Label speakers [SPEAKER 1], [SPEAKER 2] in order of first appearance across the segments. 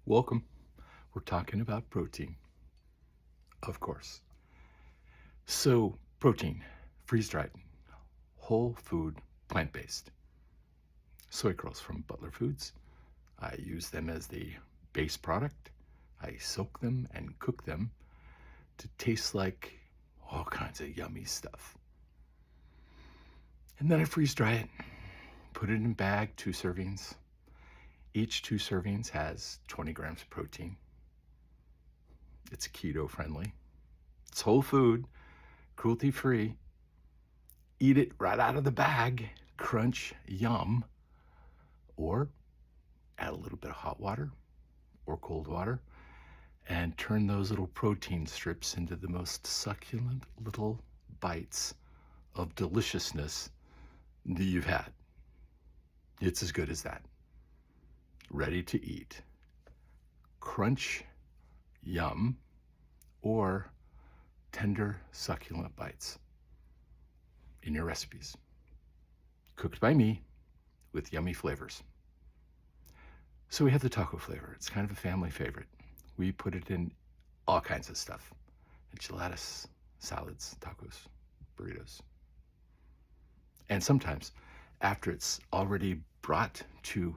[SPEAKER 1] Welcome. We're talking about protein, of course. So, protein, freeze-dried, whole food, plant-based. Soy curls from Butler Foods. I use them as the base product. I soak them and cook them to taste like all kinds of yummy stuff. And then I freeze-dry it, put it in a bag, 2 servings. Each 2 servings has 20 grams of protein. It's keto friendly. It's whole food, cruelty free. Eat it right out of the bag. Crunch, yum. Or add a little bit of hot water or cold water and turn those little protein strips into the most succulent little bites of deliciousness that you've had. It's as good as that. Ready to eat. Crunch, yum, or tender, succulent bites in your recipes. Cooked by me with yummy flavors. So we have the taco flavor. It's kind of a family favorite. We put it in all kinds of stuff. Enchiladas, salads, tacos, burritos. And sometimes, after it's already brought to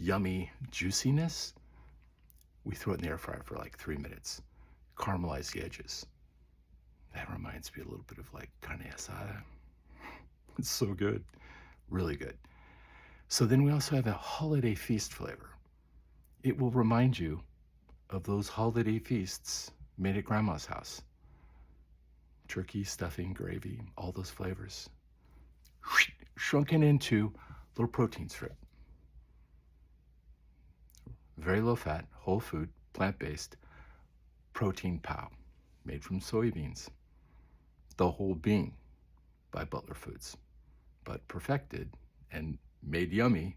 [SPEAKER 1] yummy juiciness, we throw it in the air fryer for like 3 minutes. Caramelize the edges. That reminds me a little bit of like carne asada. It's so good. Really good. So then we also have a holiday feast flavor. It will remind you of those holiday feasts made at grandma's house. Turkey, stuffing, gravy, all those flavors. Shrunken into little protein strip. Very low fat, whole food, plant-based, protein pow, made from soybeans. The whole bean by Butler Foods, but perfected and made yummy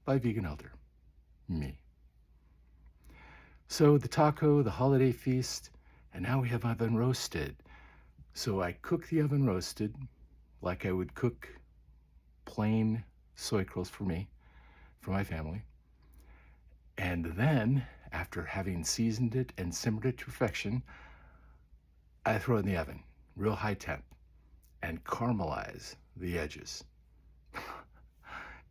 [SPEAKER 1] by VeganElder, me. So the taco, the holiday feast, and now we have oven roasted. So I cook the oven roasted like I would cook plain soy curls for me, for my family. And then, after having seasoned it and simmered it to perfection, I throw it in the oven, real high temp, and caramelize the edges.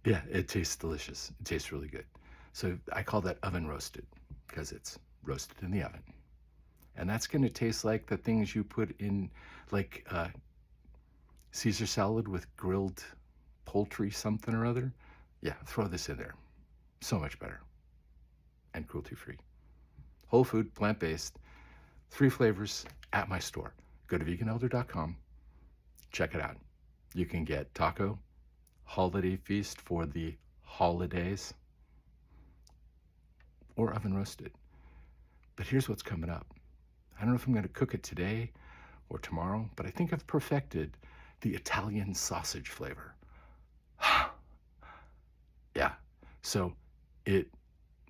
[SPEAKER 1] Yeah, it tastes delicious. It tastes really good. So I call that oven roasted because it's roasted in the oven. And that's going to taste like the things you put in, like Caesar salad with grilled poultry something or other. Yeah, throw this in there. So much better. And cruelty-free. Whole food, plant-based, 3 flavors at my store. Go to veganelder.com. Check it out. You can get taco, holiday feast for the holidays, or oven roasted. But here's what's coming up. I don't know if I'm going to cook it today or tomorrow, but I think I've perfected the Italian sausage flavor. Yeah. So it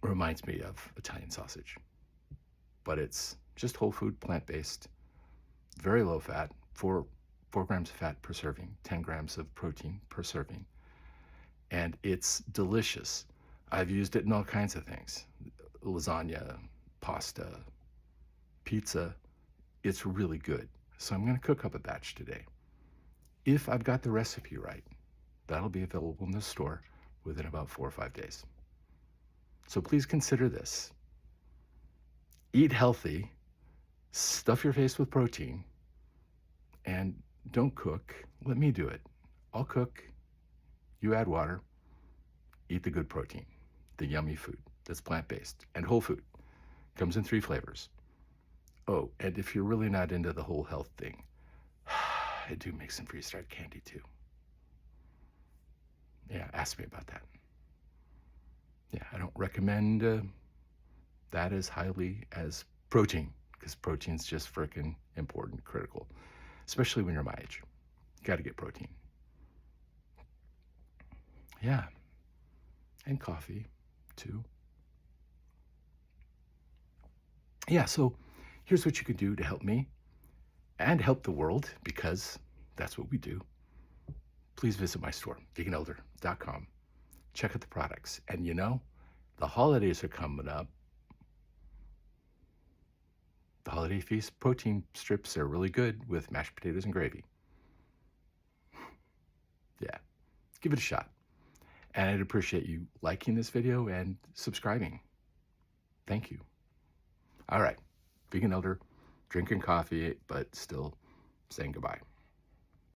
[SPEAKER 1] reminds me of Italian sausage, but it's just whole food, plant-based, very low fat, 4 grams of fat per serving, 10 grams of protein per serving, and it's delicious. I've used it in all kinds of things, lasagna, pasta, pizza. It's really good. So I'm going to cook up a batch today. If I've got the recipe right, that'll be available in the store within about 4 or 5 days. So please consider this. Eat healthy, stuff your face with protein, and don't cook. Let me do it. I'll cook, you add water, eat the good protein, the yummy food that's plant-based and whole food. Comes in 3 flavors. Oh, and if you're really not into the whole health thing, I do make some freeze-dried candy too. Yeah, ask me about that. Yeah, I don't recommend that as highly as protein, because protein's just freaking important, critical, especially when you're my age. You got to get protein. Yeah, and coffee too. Yeah, so here's what you can do to help me and help the world, because that's what we do. Please visit my store, veganelder.com. Check out the products. And you know, The holidays are coming up. The holiday feast protein strips are really good with mashed potatoes and gravy. Yeah, give it a shot. And I'd appreciate you liking this video and subscribing. Thank you. All right, Vegan Elder, drinking coffee, but still saying goodbye.